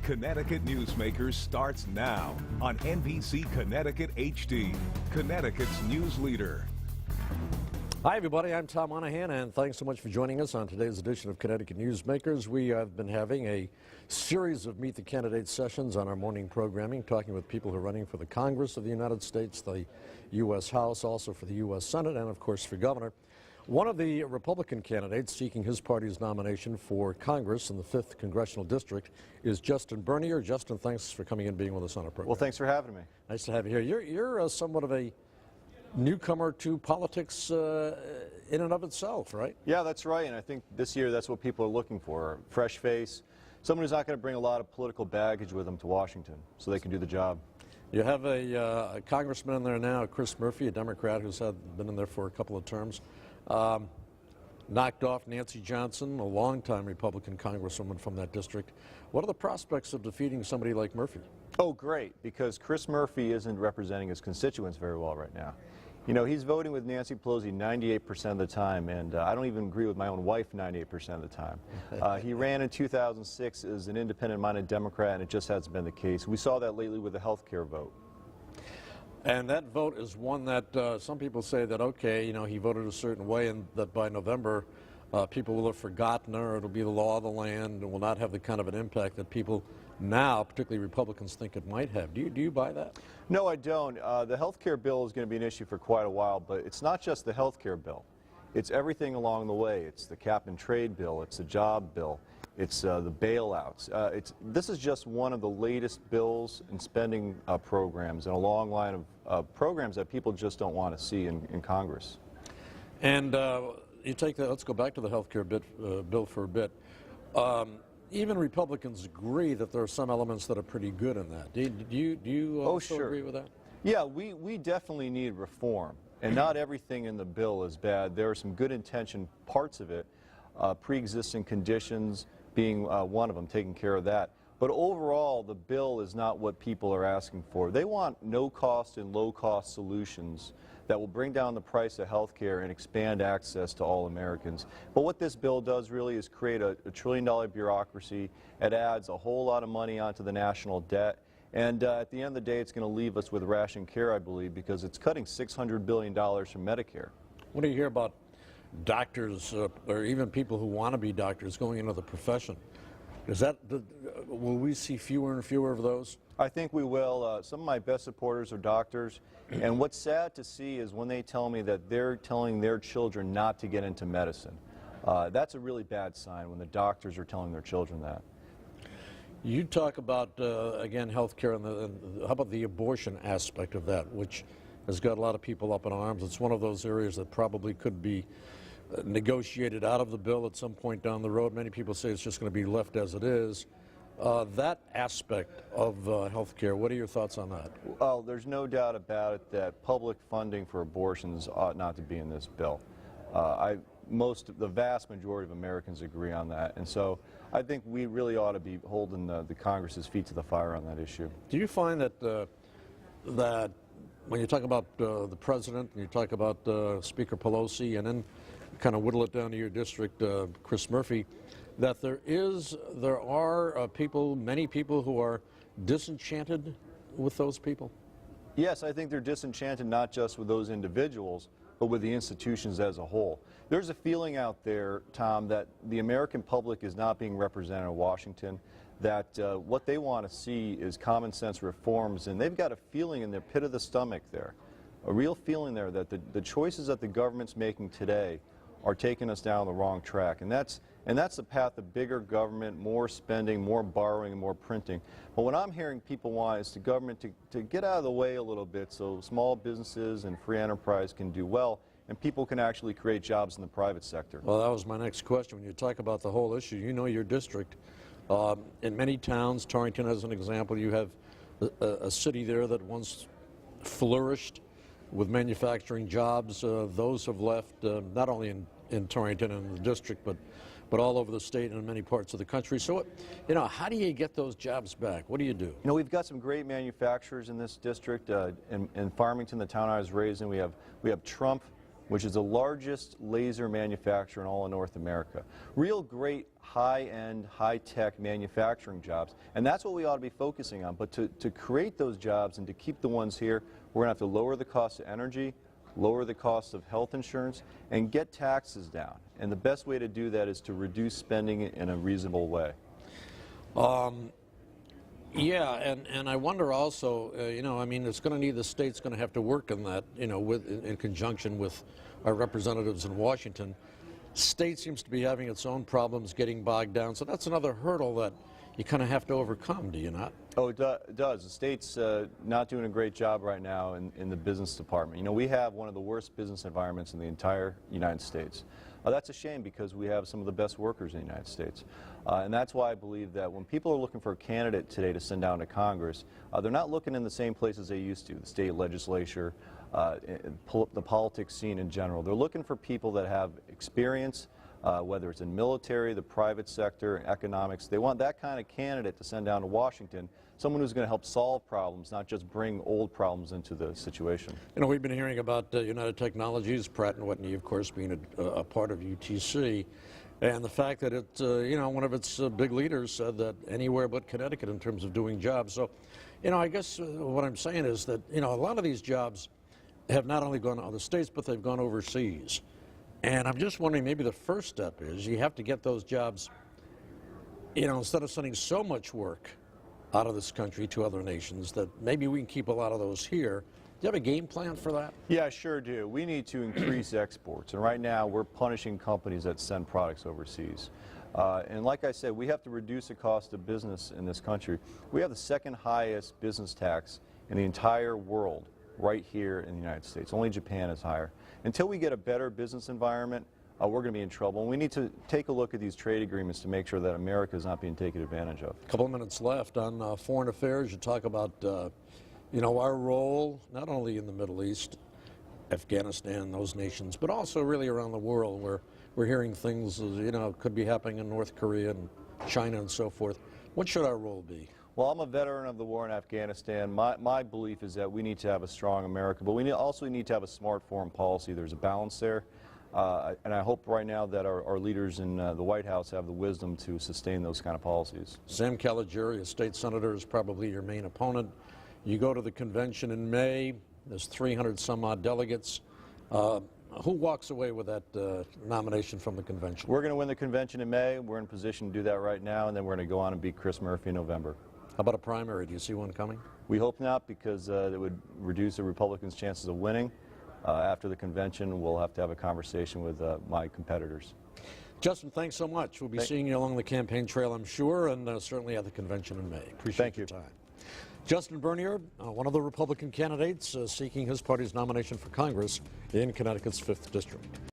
Connecticut Newsmakers starts now on NBC Connecticut HD, Connecticut's news leader. Hi, everybody. I'm Tom Monahan, and thanks so much for joining us on today's edition of Connecticut Newsmakers. We have been having a series of Meet the Candidates sessions on our morning programming, talking with people who are running for the Congress of the United States, the U.S. House, also for the U.S. Senate, and, of course, for governor. One of the Republican candidates seeking his party's nomination for Congress in the 5th Congressional District is Justin Bernier. Justin, thanks for coming in and being with us on our program. Well, thanks for having me. Nice to have you here. You're somewhat of a newcomer to politics in and of itself, right? Yeah, that's right, and I think this year that's what people are looking for, a fresh face, someone who's not going to bring a lot of political baggage with them to Washington so they can do the job. You have a congressman in there now, Chris Murphy, a Democrat who's been in there for a couple of terms. Knocked off Nancy Johnson, a longtime Republican congresswoman from that district. What are the prospects of defeating somebody like Murphy? Oh, great, because Chris Murphy isn't representing his constituents very well right now. You know, he's voting with Nancy Pelosi 98% of the time, and I don't even agree with my own wife 98% of the time. He ran in 2006 as an independent-minded Democrat, and it just hasn't been the case. We saw that lately with the health care vote. And that vote is one that some people say that, okay, you know, he voted a certain way and that by November people will have forgotten her, it'll be the law of the land and will not have the kind of an impact that people now, particularly Republicans, think it might have. Do you buy that? No, I don't. The health care bill is going to be an issue for quite a while, but it's not just the health care bill. It's everything along the way. It's the cap and trade bill. It's the job bill. It's the bailouts. This is just one of the latest bills and spending programs in a long line of programs that people just don't want to see in Congress. And you take that. Let's go back to the health care bill for a bit. Even Republicans agree that there are some elements that are pretty good in that. Do you also agree with that? Yeah, we definitely need reform, and not everything in the bill is bad. There are some good intentioned parts of it, pre-existing conditions being one of them, taking care of that. But overall, the bill is not what people are asking for. They want no-cost and low-cost solutions that will bring down the price of health care and expand access to all Americans. But what this bill does really is create a trillion-dollar bureaucracy. It adds a whole lot of money onto the national debt. And at the end of the day, it's going to leave us with ration care, I believe, because it's cutting $600 billion from Medicare. What do you hear about doctors or even people who want to be doctors going into the profession? Will we see fewer and fewer of those? I think we will. Some of my best supporters are doctors, and what's sad to see is when they tell me that they're telling their children not to get into medicine. That's a really bad sign when the doctors are telling their children that. You talk about, again, health care, and how about the abortion aspect of that, which has got a lot of people up in arms. It's one of those areas that probably could be negotiated out of the bill at some point down the road. Many people say it's just going to be left as it is. That aspect of health care, what are your thoughts on that? Well, there's no doubt about it that public funding for abortions ought not to be in this bill. The vast majority of Americans agree on that, and so I think we really ought to be holding the Congress's feet to the fire on that issue. Do you find that that when you talk about the president and you talk about Speaker Pelosi and then kind of whittle it down to your district, Chris Murphy, that there are many people who are disenchanted with those people? Yes, I think they're disenchanted not just with those individuals, but with the institutions as a whole. There's a feeling out there, Tom, that the American public is not being represented in Washington, that what they want to see is common sense reforms, and they've got a feeling in their pit of the stomach there, a real feeling there that the choices that the government's making today are taking us down the wrong track, and that's the path of bigger government, more spending, more borrowing, and more printing. But what I'm hearing people want is the government to get out of the way a little bit so small businesses and free enterprise can do well and people can actually create jobs in the private sector. Well, that was my next question. When you talk about the whole issue, you know your district. In many towns, Torrington as an example, you have a city there that once flourished with manufacturing jobs. Those have left not only in Torrington and the district, but all over the state and in many parts of the country. So, you know, how do you get those jobs back? What do you do? You know, we've got some great manufacturers in this district. In Farmington, the town I was raised in, we have Trump, which is the largest laser manufacturer in all of North America. Real great high-end, high-tech manufacturing jobs. And that's what we ought to be focusing on. But to create those jobs and to keep the ones here, we're going to have to lower the cost of energy, lower the cost of health insurance, and get taxes down. And the best way to do that is to reduce spending in a reasonable way. Yeah, and I wonder also, you know, I mean, it's going to need, the state's going to have to work on that, you know, in conjunction with our representatives in Washington. State seems to be having its own problems getting bogged down, so that's another hurdle that you kind of have to overcome, do you not? Oh, it does. The state's not doing a great job right now in the business department. You know, we have one of the worst business environments in the entire United States. That's a shame because we have some of the best workers in the United States. And that's why I believe that when people are looking for a candidate today to send down to Congress, they're not looking in the same places they used to, the state legislature, the politics scene in general. They're looking for people that have experience, whether it's in military, the private sector, economics. They want that kind of candidate to send down to Washington, someone who's going to help solve problems, not just bring old problems into the situation. You know, we've been hearing about United Technologies, Pratt & Whitney, of course, being a part of UTC, and the fact that it, you know, one of its big leaders said that anywhere but Connecticut in terms of doing jobs. So, you know, I guess what I'm saying is that, you know, a lot of these jobs have not only gone to other states, but they've gone overseas. And I'm just wondering, maybe the first step is you have to get those jobs, you know, instead of sending so much work out of this country to other nations, that maybe we can keep a lot of those here. Do you have a game plan for that? Yeah, I sure do. We need to increase exports. And right now, we're punishing companies that send products overseas. And like I said, we have to reduce the cost of business in this country. We have the second highest business tax in the entire world right here in the United States. Only Japan is higher. Until we get a better business environment, we're going to be in trouble. And we need to take a look at these trade agreements to make sure that America is not being taken advantage of. A couple of minutes left on foreign affairs. You talk about, you know, our role, not only in the Middle East, Afghanistan, those nations, but also really around the world, where we're hearing things, you know, could be happening in North Korea and China and so forth. What should our role be? Well, I'm a veteran of the war in Afghanistan. My belief is that we need to have a strong America, but we also need to have a smart foreign policy. There's a balance there. And I hope right now that our leaders in the White House have the wisdom to sustain those kind of policies. Sam Caligiuri, a state senator, is probably your main opponent. You go to the convention in May. There's 300 some odd delegates. Who walks away with that nomination from the convention? We're going to win the convention in May. We're in position to do that right now, and then we're going to go on and beat Chris Murphy in November. How about a primary? Do you see one coming? We hope not, because it would reduce the Republicans' chances of winning. After the convention, we'll have to have a conversation with my competitors. Justin, thanks so much. We'll be seeing you along the campaign trail, I'm sure, and certainly at the convention in May. Appreciate your time. Justin Bernier, one of the Republican candidates seeking his party's nomination for Congress in Connecticut's 5th District.